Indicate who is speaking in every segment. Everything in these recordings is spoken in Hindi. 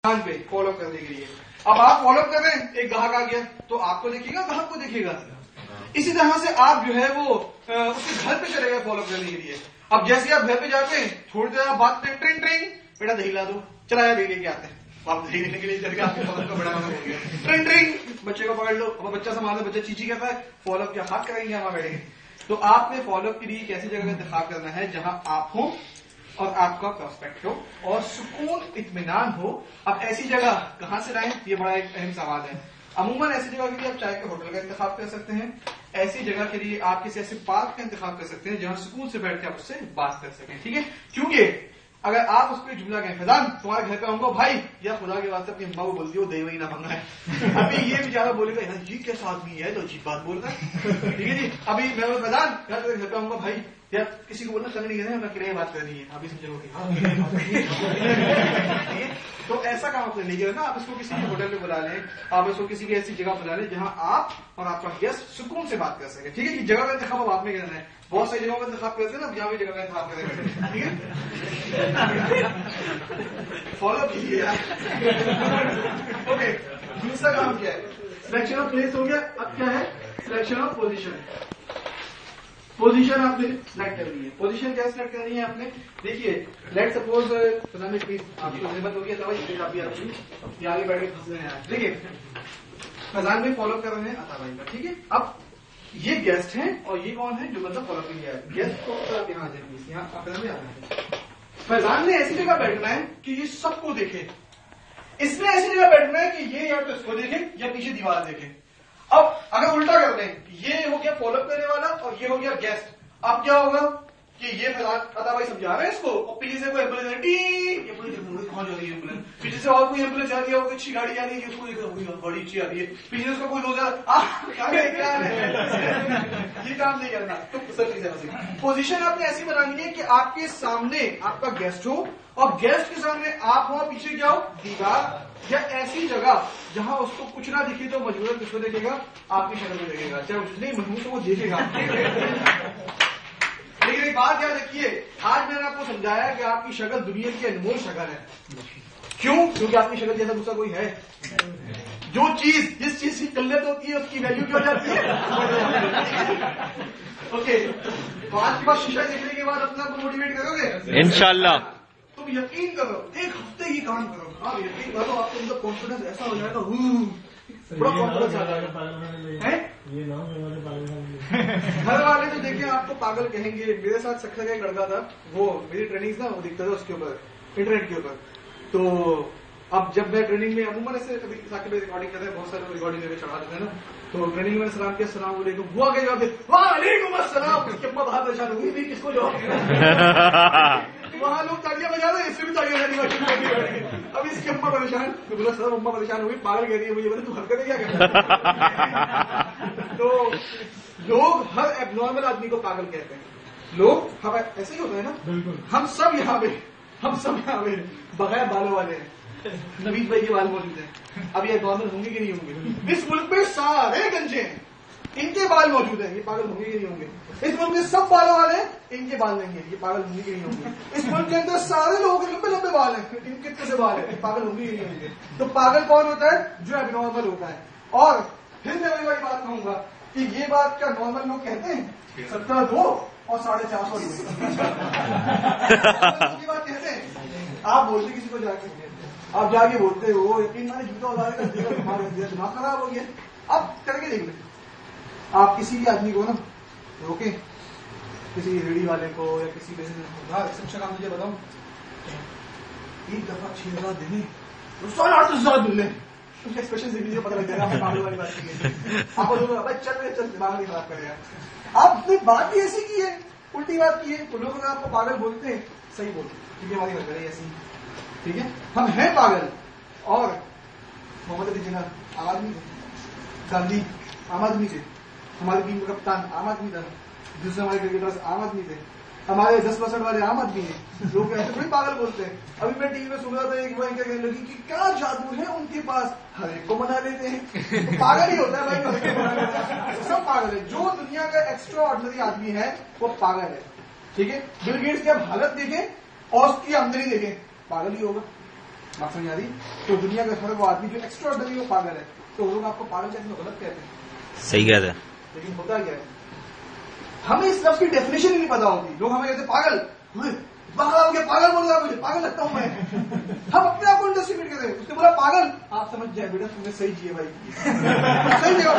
Speaker 1: पे फॉलो करने के लिए। अब आप फॉलो कर रहे हैं, एक ग्राहक आ गया तो आपको देखेगा, ग्राहक को देखेगा। इसी तरह से आप जो है वो उसके घर पे चले गए फॉलो करने के लिए। अब जैसे आप घर पे जाते हैं, थोड़ी देर आप बात करें, ट्रिंग ट्रिंग, बेटा दही ला दो, चला या दही लेके आते हैं। आप दही लेने के लिए चल के आपके फॉलो का बड़ा हो गया, ट्रिंग ट्रिंग, बच्चे को पकड़ लो। अब बच्चा संभाल, बच्चा चीची कहता है, फॉलो क्या हाथ करेंगे हमारे बैठेंगे। तो आपने फॉलो के लिए एक ऐसी जगह का इंतखाब करना है जहां आप हो और आपका प्रोस्पेक्ट हो और सुकून इत्मीनान हो। अब ऐसी जगह कहां से लाएं, ये बड़ा एक अहम सवाल है। अमूमन ऐसी जगह के लिए आप चाय के होटल का इंतखाब कर सकते हैं। ऐसी जगह के लिए आप किसी ऐसे पार्क का इंतखाब कर सकते हैं जहां सुकून से बैठ के आप उससे बात कर सकें, ठीक है। क्योंकि अगर आप उस पर जुमला कहें, फैजान तुम्हारे घर पे आऊंगा भाई, या खुदा के वास्ते अपनी अम्मा को बोलती हो दही वही ना मंगा है। अभी ये बेचारा बोलेगा यार जी कैसा आदमी है, तो अजीब बात बोल रहा है, ठीक है जी। अभी मैं बोला फैजान यार तेरे घर पे आऊंगा भाई, या किसी को बोलना चल नहीं है, अकेले बात करनी है, अभी समझोगे ठीक है। तो ऐसा काम आपने नहीं किया ना, आप इसको किसी होटल में बुला लें, आप इसको किसी की ऐसी जगह बुला लें जहां आप और आपका गेस्ट सुकून से बात कर सके, ठीक है। कि जगह का इंतखाब अब आप में करना है। बहुत सारी जगहों का इंतखाब करते हैं ना, जहां भी जगह का इंतखाब करेंगे, ठीक है। फॉलो कीजिए ओके। दूसरा काम क्या है, सिलेक्शन ऑफ प्लेस हो गया। अब क्या है, सिलेक्शन ऑफ पोजीशन। पोजीशन आपने सिलेक्ट करनी है। पोजीशन क्या सिलेक्ट करनी है आपने, देखिए लेट सपोज प्लीज आपको हिम्मत होगी अथवा प्लीज आप भी आगे बैठ के फंस रहे हैं। देखिए फैजान में फॉलो कर रहे हैं अता भाई का, ठीक है। अब ये गेस्ट हैं और ये कौन है जो मतलब फॉलो कर लिया है। गेस्ट को यहाँ देखिए, यहाँ फैजान में आना है। फैजान ने ऐसी जगह बैठना है कि ये सबको देखे। इसने ऐसी जगह बैठना है कि ये या तो इसको देखे या पीछे दीवार देखे। अब अगर उल्टा कर दें, ये हो गया फॉलो करने वाला और ये हो गया गेस्ट। अब क्या होगा कि ये अता भाई समझा रहे हैं इसको, और पीछे से कोई एम्बुलेंस कौन जा रही है एम्बुलेंस, पीछे से और कोई एम्बुलेंस आ रही है, अच्छी गाड़ी आ रही है, उसको देखो बड़ी अच्छी आ रही है, पीछे उसको कोई लोग ये काम नहीं करना। तो सर पोजीशन आपने ऐसी बनानी है कि आपके सामने आपका गेस्ट हो और गेस्ट के सामने आप हो, पीछे क्या हो, दीवार या ऐसी जगह जहां उसको कुछ ना दिखे तो मजबूरन किसको देखेगा, आपकी शक्ल को देखेगा। चाहे कुछ नहीं मजबूर तो वो देखेगा। लेकिन एक बात याद रखिए, आज मैंने आपको समझाया कि आपकी शक्ल दुनिया की अनमोल शक्ल है। क्यों? क्योंकि आपकी शक्ल जैसा दूसरा कोई है। जो चीज जिस चीज की किल्लत होती है उसकी वैल्यू क्या हो जाती है। ओके, तो आज के बाद शीशा देखने के बाद अपने आप को मोटिवेट करोगे इंशाल्लाह। तुम यकीन करो, एक हफ्ते ही काम करो, आप यकीन करो आपको मतलब कॉन्फिडेंस ऐसा हो जाएगा, बड़ा कॉन्फिडेंस आ जाएगा। घर वाले तो देखें आपको पागल कहेंगे। मेरे साथ सक्सेस का एक लड़का था, वो मेरी ट्रेनिंग ना वो दिखता था उसके ऊपर इंटरनेट के ऊपर। तो अब जब मैं ट्रेनिंग में अमूमन ऐसे कभी साथ में रिकॉर्डिंग करते हैं, बहुत सारे रिकॉर्डिंग लेकर चढ़ा देते हैं ना, तो ट्रेनिंग में सलाम किया, सलाम वालेकुम, वो आगे जवाब दे वालेकुम अस्सलाम। उसके अम्मा बाहर परेशान हुई थी, किसको जवाब वहां लोग तालियां बजा रहे हैं, इससे भी तालियां बजानी। अब इसकी अम्मा परेशान, तो बोला सर अम्मा परेशान हुई, पागल कह रही है मुझे, बोले तू हरकतें क्या कर। तो लोग हर एबनॉर्मल आदमी को पागल कहते हैं। लोग हम ऐसे ही होता है ना, हम सब यहाँ पे बगैर बालों वाले हैं। नवीद भाई के बाल मौजूद हैं, अब ये नॉर्मल होंगे कि नहीं होंगे। इस मुल्क में सारे गंजे हैं, इनके बाल मौजूद हैं, ये पागल होंगे कि नहीं होंगे। इस मुल्क में सब बालों वाले हैं, इनके बाल नहीं है, ये पागल होंगे कि नहीं होंगे। इस मुल्क के अंदर सारे लोगों के लंबे लंबे बाल हैं, इनके कितने बाल हैं, पागल होंगे कि नहीं होंगे। तो पागल कौन होता है, जो एबनॉर्मल होता है। और फिर मैं वही बात कहूंगा कि ये बात क्या नॉर्मल लोग कहते हैं 17 और 450 की बात कहते हैं। आप बोलते किसी को जाके, आप जाके बोलते हो यकीन माने जूता उतार कर दिमाग खराब हो गया। अब करके देख लेते, आप किसी भी आदमी को ना रोके, किसी रेडी वाले को या किसी सबसे अच्छा काम मुझे बताऊं, एक दफा 6,000 देने तो 8,000 मिल रहे, एक्सप्रेशन से लीजिए, पता लग जाएगा आपने पागल वाली बात की है। आप बोलोगे भाई चल दिमाग नहीं खराब करेगा। आपने बात भी ऐसी की है, उल्टी बात की है, तो लोग अगर आपको पागल बोलते हैं सही बोलते, क्योंकि हमारी हरकत है ऐसी, ठीक है। हम हैं पागल। और मोहम्मद अली जिन्ना आम आदमी थे, गांधी आम आदमी थे, हमारी टीम का कप्तान आम आदमी था, दूसरे हमारे क्रिकेटर्स आम आदमी थे, हमारे 10% वाले आम आदमी हैं। लोग ऐसे थोड़ी पागल बोलते हैं। अभी मैं टीवी में सुन रहा था, एक भाई क्या कहने लगी कि क्या जादू है उनके पास, हर एक को मना लेते हैं। तो पागल ही होता है भाई, हर एक को मना लेते हैं, सब पागल है। जो दुनिया का एक्स्ट्रा ऑर्डिनरी आदमी है वो पागल है, ठीक है। बिल गेट्स की आप हालत देखें और उसकी आमदनी देखें, पागल ही होगा। बात समझ आ रही? तो दुनिया का हर वो आदमी जो एक्स्ट्रा ऑर्डिनरी वो पागल है, तो लोग आपको पागल कहते हैं, गलत कहते हैं।
Speaker 2: सही कहते हैं।
Speaker 1: लेकिन होता क्या है, हमें इस लफ्ज की डेफिनेशन ही नहीं पता होती। लोग हमें कहते पागल, पागल हो गया, पागल बोल रहा, मुझे पागल लगता हूं मैं। हम अपने आप को इंडस्ट्रीमेट करते हैं। उसने बोला पागल, आप समझ जाए बेटा तुमने सही जिए भाई, सही जगह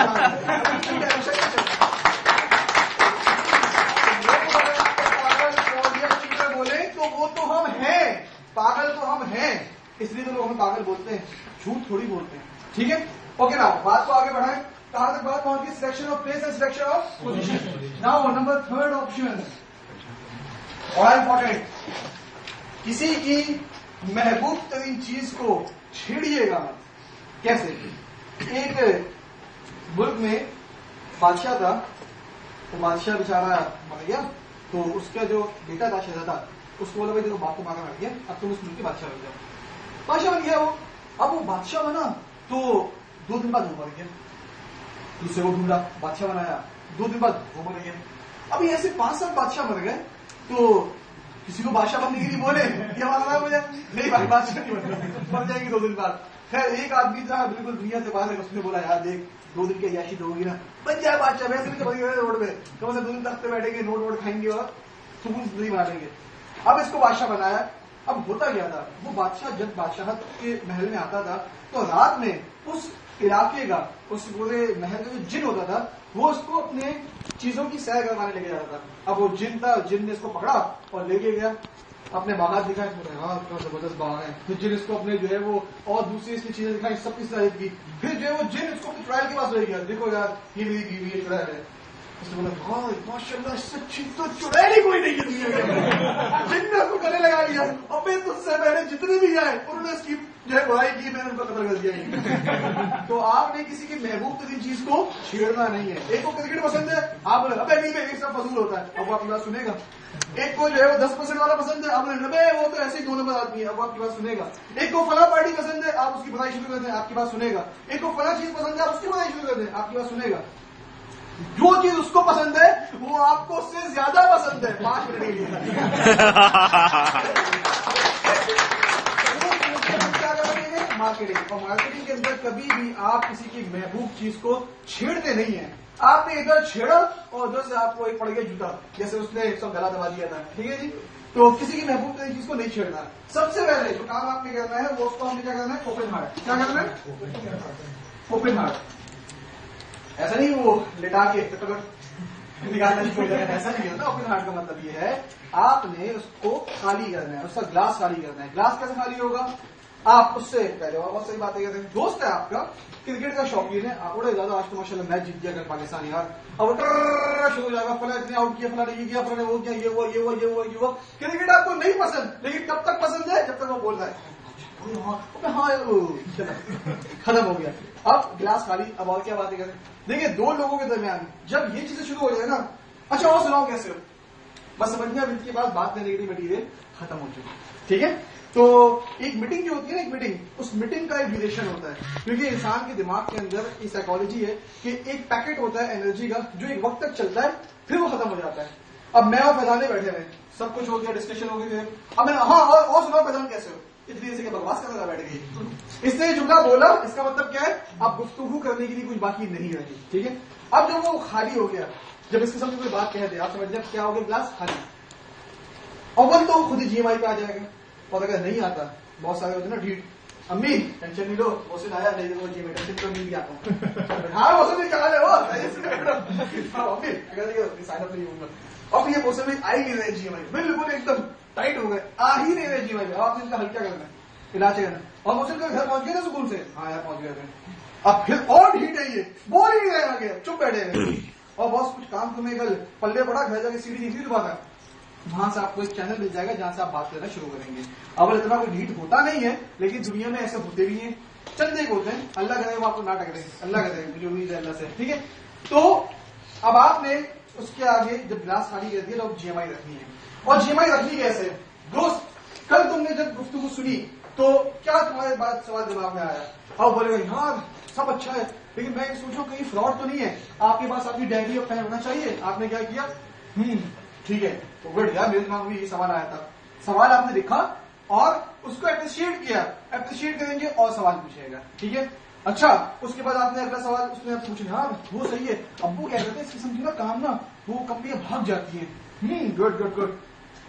Speaker 1: बोले तो वो तो हम हैं, पागल तो हम हैं, इसलिए तो लोग हमें पागल बोलते हैं, झूठ थोड़ी बोलते हैं। ठीक है, ओके ना, बात को आगे बढ़ाएं। कहां तक बात पहुंच गई? Selection of place and selection of position. Now number third option, बड़ा इंपॉर्टेंट, किसी की महबूब तरीन चीज को छेड़िएगा मत। कैसे? एक मुल्क में बादशाह था, तो बादशाह बेचारा मर गया, तो उसका जो बेटा था शहजादा, उसको बोला भाई देखो बाप को मारा मर गया, अब तुम उस मुल्क के बादशाह बन जाओ। बादशाह बन गया वो। अब वो बादशाह बना तो 2 दिन बाद वो मर गया, दूसरे को ढूंढा, बादशाह बनाया, 2 दिन बाद वो मर गया। अभी ऐसे 5-7 बादशाह मर गए, तो किसी को बादशाह बनने के लिए बोले कि हमारा हो जाए, नहीं भाई बादशाह नहीं बनना, मर जाएंगे 2 दिन बाद। खैर एक आदमी था बिल्कुल दुनिया से बाहर, उसने बोला यार देख 2 दिन की अय्याशी तो होगी ना, बन जाए बादशाह, वैसे भी तो बन गए रोड में, कम से 2 दिन तक बैठेंगे, नोट वोट खाएंगे और सुकून जिंदगी मारेंगे। अब इसको बादशाह बनाया। अब होता क्या था, वो बादशाह जब बादशाह के महल में आता था, तो रात में उस इलाके का, उस पूरे महल का जो जिन होता था, वो उसको अपने चीजों की सैर करवाने लेके जाता था। अब वो जिन था, जिन ने इसको पकड़ा और लेके गया, अपने बागात दिखाए, हाँ जबरदस्त बाग है। फिर जिन इसको अपने जो है वो और दूसरी इसकी चीजें दिखाई, सब किस तारीफ की। फिर जो है वो जिन इसको अपने चुड़ैल के पास ले गया, देखो यार ये मेरी बीवी है, चुड़ैल है। उसने बोला हाँ माशाल्लाह, इससे अच्छी तो चुड़ैल ही कोई नहीं है दुनिया में। जिन ने उसको गले लगा लिया, अबे तुझसे पहले जितने भी आए उन्होंने इसकी जो है बुराई की, मैंने उनको कत्ल कर दिया। तो आपने किसी की महबूब तरीन चीज को छेड़ना नहीं है। एक को क्रिकेट पसंद है, आप बोले अबे नहीं भाई सब फजूल होता है, अब वो आपकी बात सुनेगा। एक को जो है वो 10% वाला पसंद है, आप बोले नबे वो तो ऐसे ही 2 नंबर आदमी है, अब आपकी बात सुनेगा। एक को फला पार्टी पसंद है, आप उसकी बुराई शुरू कर दें, आपकी बात सुनेगा। एक को फला चीज पसंद है, आप उसकी बुराई शुरू कर दें, आपकी बात सुनेगा। जो चीज उसको पसंद है वो आपको उससे ज्यादा पसंद है। 5 मिनट के लिए मार्केटिंग, और मार्केटिंग के अंदर कभी भी आप किसी की महबूब चीज को छेड़ते नहीं है। आपने इधर छेड़ा और उधर से आपको एक पड़ गया जूता, जैसे उसने एक सौ गला दबा दिया था। ठीक है जी, तो किसी की महबूब तरीन चीज को नहीं छेड़ना। सबसे पहले जो काम आपने करना है वो उसको हमने क्या करना है, ओपन हार्ट। क्या करना है? Open heart. ऐसा नहीं वो लिटा के निकालना नहीं कोई जगह, ऐसा नहीं है। ओपन हार्ट का मतलब ये है आपने उसको खाली करना है, उसका ग्लास खाली करना है। ग्लास कैसे खाली होगा? आप उससे पहले और बहुत सही बातें कहते हैं, दोस्त है आपका, क्रिकेट का शौकीन है, आप उड़े ज्यादा, आज तो माशाल्लाह मैच जीत गया अगर पाकिस्तान यार, अब शुरू हो जाएगा, फला इतने आउट किया, फला ने ये किया, फला ने वो किया, ये हुआ ये हुआ ये हुआ ये हुआ। क्रिकेट आपको नहीं पसंद, लेकिन कब तक पसंद है? जब तक वो बोल रहा है हाँ खत्म हो गया। अब गिलास खाली। अब और क्या बातें करें? देखिए 2 लोगों के दरमियान जब ये चीजें शुरू हो जाए ना, अच्छा और सुनाओ कैसे हो, बस समझ में अब इनके पास बात करने की मटीरियल खत्म हो चुकी। ठीक है, तो एक मीटिंग जो होती है ना, एक मीटिंग, उस मीटिंग का एक ड्यूरेशन होता है, क्योंकि इंसान के दिमाग के अंदर ये साइकोलॉजी है कि एक पैकेट होता है एनर्जी का जो एक वक्त तक चलता है, फिर वो खत्म हो जाता है। अब मैं और फैजाने बैठे हुए, सब कुछ हो गया, डिस्कशन हो गई, अब मैं हाँ और सुनाओ फैजान कैसे हो, इतनी देर से बकवास करने लगा बैठ गई। इसने जुमला बोला, इसका मतलब क्या है? अब गुफ्तगू करने के लिए कुछ बाकी नहीं रही। ठीक है, अब जब वो खाली हो गया, जब इसके सामने कोई बात कह दे, आप समझ जाए क्या हो गया, ग्लास खाली। अव्वल तो खुद ही जीएमआई पे आ जाएगा, और अगर नहीं आता, बहुत सारे होते ना ढीठ, अम्मी टेंशन नहीं लो, मोहसिन आया नहीं देखो जीएमआई टेंशन तो मिल गया आता। हाँ मोहसिन क्या है वो साइन अप नहीं होगा। अब ये मोहसिन आ ही नहीं रहे जीएमआई, बिल्कुल एकदम टाइट हो गए, आ ही नहीं रहे जीएमआई में। आपने इनका हल्का करना है, इलाज करना है। और मोहसिन का घर पहुंच गए ना स्कूल से, हाँ यार पहुंच गए। अब फिर और ढीठ है, ये बोल ही नहीं रहे, आगे चुप बैठे हैं। और बॉस कुछ काम तुम्हें कल पल्ले पड़ा, घर जाके सीढ़ी नहीं दबाना, वहां से आपको एक चैनल मिल जाएगा जहां से आप बात करना शुरू करेंगे। अब इतना कोई ढीठ होता नहीं है, लेकिन दुनिया में ऐसे होते भी हैं, चंदे होते हैं। अल्लाह करे वो आपको ना टकरे, अल्लाह करे, मुझे उम्मीद है अल्लाह से। ठीक है, तो अब आपने उसके आगे जब ग्लास खाली कर दिया, तो जीएमआई रखनी है। और जीएमआई रखनी कैसे? दोस्त कल तुमने जब गुफ्तगू सुनी तो क्या तुम्हारे बाद सवाल दिमाग में आया? और बोलेगा यार सब अच्छा है, लेकिन मैं सोचो कहीं फ्रॉड तो नहीं है। आपके पास आपकी डायरी और पेन होना चाहिए। आपने क्या किया? ठीक है, तो गुड यार, मेरे दिमाग में ये सवाल आया था। सवाल आपने लिखा और उसको अप्रिशिएट किया, अप्रिशिएट करेंगे और सवाल पूछेगा, ठीक है। अच्छा, उसके बाद आपने अगला सवाल उसने आपसे पूछा, हाँ वो सही है, अब वो क्या करते हैं, इसकी समझिए ना काम ना, वो कंपनियां भाग जाती है, गुड गुड गुड,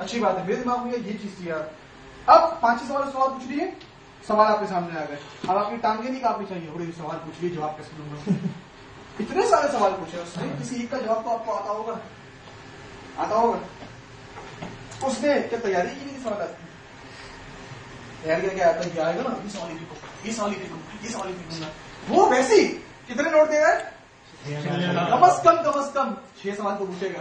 Speaker 1: अच्छी बात है, मेरे दिमाग में ये चीज थी यार। अब 5 सवाल पूछ लिए, सवाल आपके सामने आ गए, अब आपकी टांगे नहीं काफी चाहिए, थोड़े सवाल पूछ लिए, जवाब कैसे दूंगा। इतने सारे सवाल पूछे उसने, किसी एक का जवाब तो आपको आता होगा, आता होगा। उसने क्या तैयारी की नहीं सवाल आती, तैयारी करके आता है, क्या आएगा ना, ये सवाल ही लिखो, ये सवाल ही लिखो, ये सवाल ही लिखूंगा। वो वैसी कितने नोट देगा, कम से कम 6 सवाल तो पूछेगा,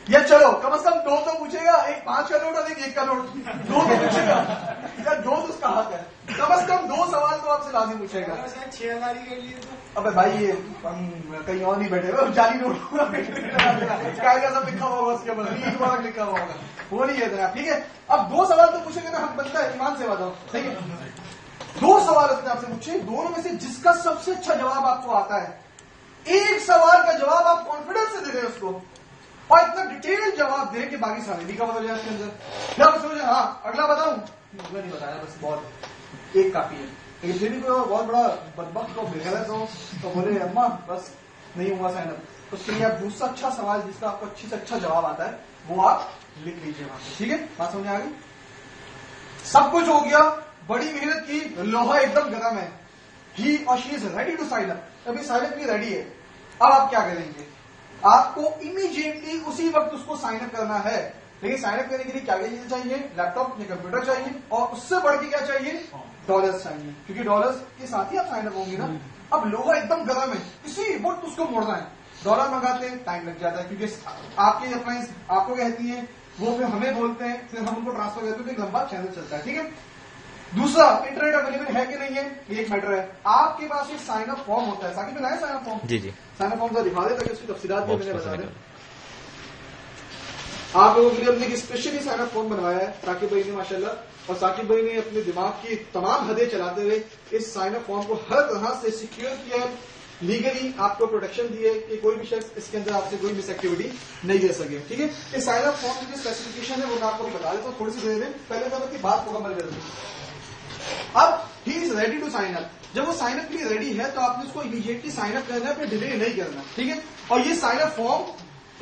Speaker 1: या चलो कम से कम 2 तो पूछेगा, एक 5 का नोट और एक 1 का नोट, 2 तो पूछेगा, या 2 तो उसका हक है, कम से कम 2 सवाल तो आपसे लाजिम पूछेगा।
Speaker 2: 6,000 कर लिए तो
Speaker 1: अबे भाई ये हम कहीं और नहीं बैठे हुए, जाली नोट क्या सब लिखा होगा उसके ऊपर, लिखा हुआ होगा, वो नहीं है इतना, ठीक है। अब 2 सवाल तो पूछेंगे ना, हम बनता है, ईमान से बताओ, ठीक है। 2 सवाल उसने आपसे पूछे, दोनों में से जिसका सबसे अच्छा जवाब आपको आता है, एक सवाल का जवाब आप कॉन्फिडेंस से दे रहे उसको, और इतना डिटेल जवाब दे के बाकी सारे लिखा हुआ जाए उसके अंदर, क्या आप सोचे हाँ अगला बताऊं, नहीं बताया, बस बहुत एक काफी है। लेकिन फिर भी कोई बहुत बड़ा बदबख्त को बेगैरत हो तो बोले अम्मा बस नहीं हुआ साइन अप, तो उसके लिए आप दूसरा अच्छा सवाल जिसका आपको अच्छी से अच्छा जवाब आता है वो आप लिख लीजिए वहां पे, ठीक है। बात समझ आ गई, सब कुछ हो गया, बड़ी मेहनत की, लोहा एकदम गर्म है, ही और she is ready to sign up, अभी साइन अप की रेडी है। अब आप क्या करेंगे, आपको इमीडिएटली उसी वक्त उसको साइन अप करना है, लेकिन साइन अप करने के लिए क्या चीजें चाहिए, लैपटॉप या कंप्यूटर चाहिए, और उससे बढ़ के क्या चाहिए, डॉलर्स चाहिए, क्योंकि डॉलर्स के साथ ही आप साइन अप होंगे ना। अब लोहा एकदम गर्म है, इसी वक्त उसको मोड़ना है, डॉलर मंगाते हैं टाइम लग जाता है, क्योंकि आपके अप्लायंस आपको कहती है, वो फिर हमें बोलते हैं, फिर हम उनको ट्रांसफर करते हैं, तो एक लंबा चैनल चलता है, ठीक है। दूसरा, इंटरनेट अवेलेबल है कि नहीं है, ये एक मैटर है। आपके पास एक साइन अप फॉर्म होता है, साकिब बनाया साइन अप फॉर्म,
Speaker 3: जी जी,
Speaker 1: साइन अप फॉर्म जरा दिखा दे ताकि उसकी तफसीलात भी मैंने बता दें। आप लोगों के लिए हमने स्पेशली साइन अप फॉर्म बनवाया है साकिब भाई ने माशाल्लाह, और साकिब भाई ने अपने दिमाग की तमाम हदें चलाते हुए इस साइन अप फॉर्म को हर तरह से सिक्योर किया है, लीगली आपको प्रोटेक्शन दी है कि कोई भी शख्स इसके अंदर आपसे कोई मिस एक्टिविटी नहीं दे सके, ठीक है। इस साइन अप फॉर्म की जो स्पेसिफिकेशन है वो मैं आपको बता देता हूँ, थोड़ी सी देर में, पहले तो आपकी बात मुकम्मल कर दूं। अब he is ready to sign up, जब वो साइन अप के लिए रेडी है तो आपने उसको इमीडिएटली साइन अप करना है, फिर डिले नहीं करना, ठीक है। और ये साइन अप फॉर्म,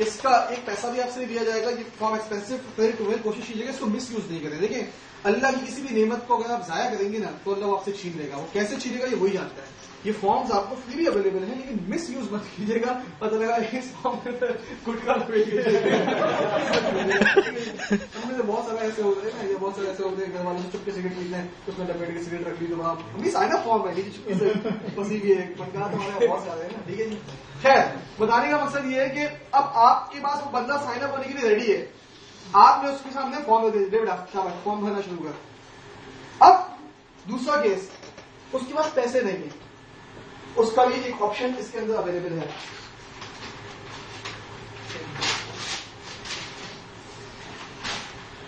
Speaker 1: इसका एक पैसा भी आपसे दिया जाएगा, ये फॉर्म एक्सपेंसिव, कोशिश कीजिएगा इसको मिस यूज नहीं करें। देखिए अल्लाह की किसी भी नेमत को अगर आप जाया करेंगे ना तो अल्लाह आपसे छीन लेगा, वो कैसे छीनेगा ये वही जानता है। ये फॉर्म्स आपको फ्री भी अवेलेबल है, लेकिन मिस यूज मत कीजिएगा, पता लगा इस फॉर्म में गुटखा हमने बहुत सारा ऐसे होते हैं ना, ये बहुत सारे ऐसे होते हैं घर वालों से चुपके सिगरेट पीते हैं, उसमें लपेट के सिगरेट रख ली, तो आप साइन अप फॉर्म है, चुपके से फंसी भी है, बनका तुम्हारे बहुत सारे है ना, ठीक है जी। खैर, बताने का मकसद ये है कि अब आपके पास वो बंदा साइन अप होने के लिए रेडी है, आपने उसके सामने फॉर्म दे दिया, बेटा फॉर्म भरना शुरू कर। अब दूसरा केस, उसके पास पैसे नहीं है, उसका भी एक ऑप्शन इसके अंदर अवेलेबल है।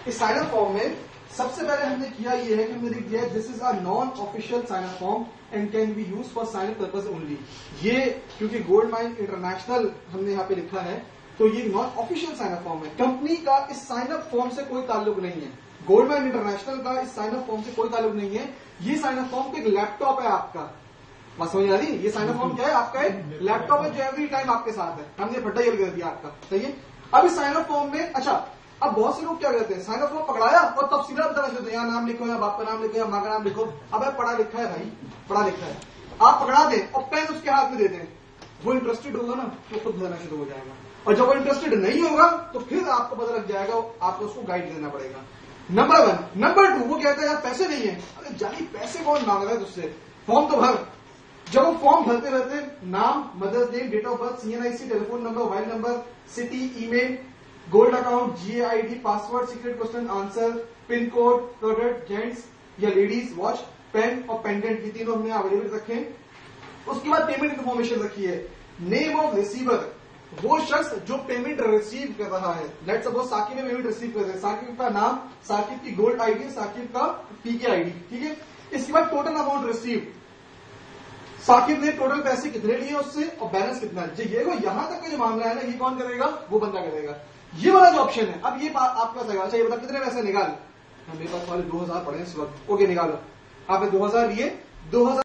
Speaker 1: इस साइन अप फॉर्म में सबसे पहले हमने किया ये है कि हमने लिख दिया this is a non official sign up form and can be use for sign up purpose only. ये क्योंकि गोल्ड माइन इंटरनेशनल हमने यहाँ पे लिखा है, तो ये non official sign up form है, कंपनी का इस साइन अप फॉर्म से कोई ताल्लुक नहीं है, गोल्ड माइन इंटरनेशनल का इस साइन अप फॉर्म से कोई ताल्लुक नहीं है। ये साइन अप फॉर्म एक लैपटॉप है आपका, बात समझ आ रही है, ये साइन अप फॉर्म क्या है, आपका एक लैपटॉप है जो एवरी टाइम आपके साथ है, हमने फट्टा ये कर दिया आपका, सही है। अब इस साइन अप फॉर्म में, अच्छा अब बहुत से लोग क्या करते हैं, साइन अप फॉर्म पकड़ाया और तफसीलात बताना चाहते हैं, यहाँ नाम लिखो, या बाप का नाम लिखो, या माँ का नाम लिखो, अब पढ़ा लिखा है भाई, पढ़ा लिखा है, आप पकड़ा दें और पेन उसके हाथ में दे दें, वो इंटरेस्टेड होगा ना तो खुद भरना शुरू हो जाएगा, और जब वो इंटरेस्टेड नहीं होगा तो फिर आपको पता लग जाएगा, आपको उसको गाइड देना पड़ेगा। नंबर 1। नंबर 2, वो कहता है यार पैसे नहीं है, अरे जानी पैसे कौन मांग रहा है तुझसे, फॉर्म तो भर। जब वो फॉर्म भरते रहते, नाम, mother's name, date of birth, CNIC, telephone number, mobile number, city, email, gold account, GAID, password, secret question answer, pin code, product, gents या लेडीज, वॉच, पेन और पेंडेंट, ये तीनों हमने अवेलेबल रखे। उसके बाद पेमेंट इन्फॉर्मेशन रखी है, नेम ऑफ रिसीवर, वो शख्स जो पेमेंट रिसीव कर रहा है, लेट्स सपोज साकिब ने पेमेंट रिसीव कर रहा है, साकिब का नाम, साकिब की गोल्ड आईडी, साकिब का PK आईडी, ठीक है। इसके बाद टोटल अमाउंट रिसीव, साकिब ने टोटल पैसे कितने लिए उससे और बैलेंस कितना है, ये वो यहां तक का जो मामला है ना, ये कौन करेगा, वो बंदा करेगा। ये वाला जो ऑप्शन है, अब ये आपका सवाल, अच्छा ये बता कितने पैसे निकाल, मेरे पास वाले 2000 पड़े हैं इस वक्त। ओके निकालो, आपने 2000 लिए, 2000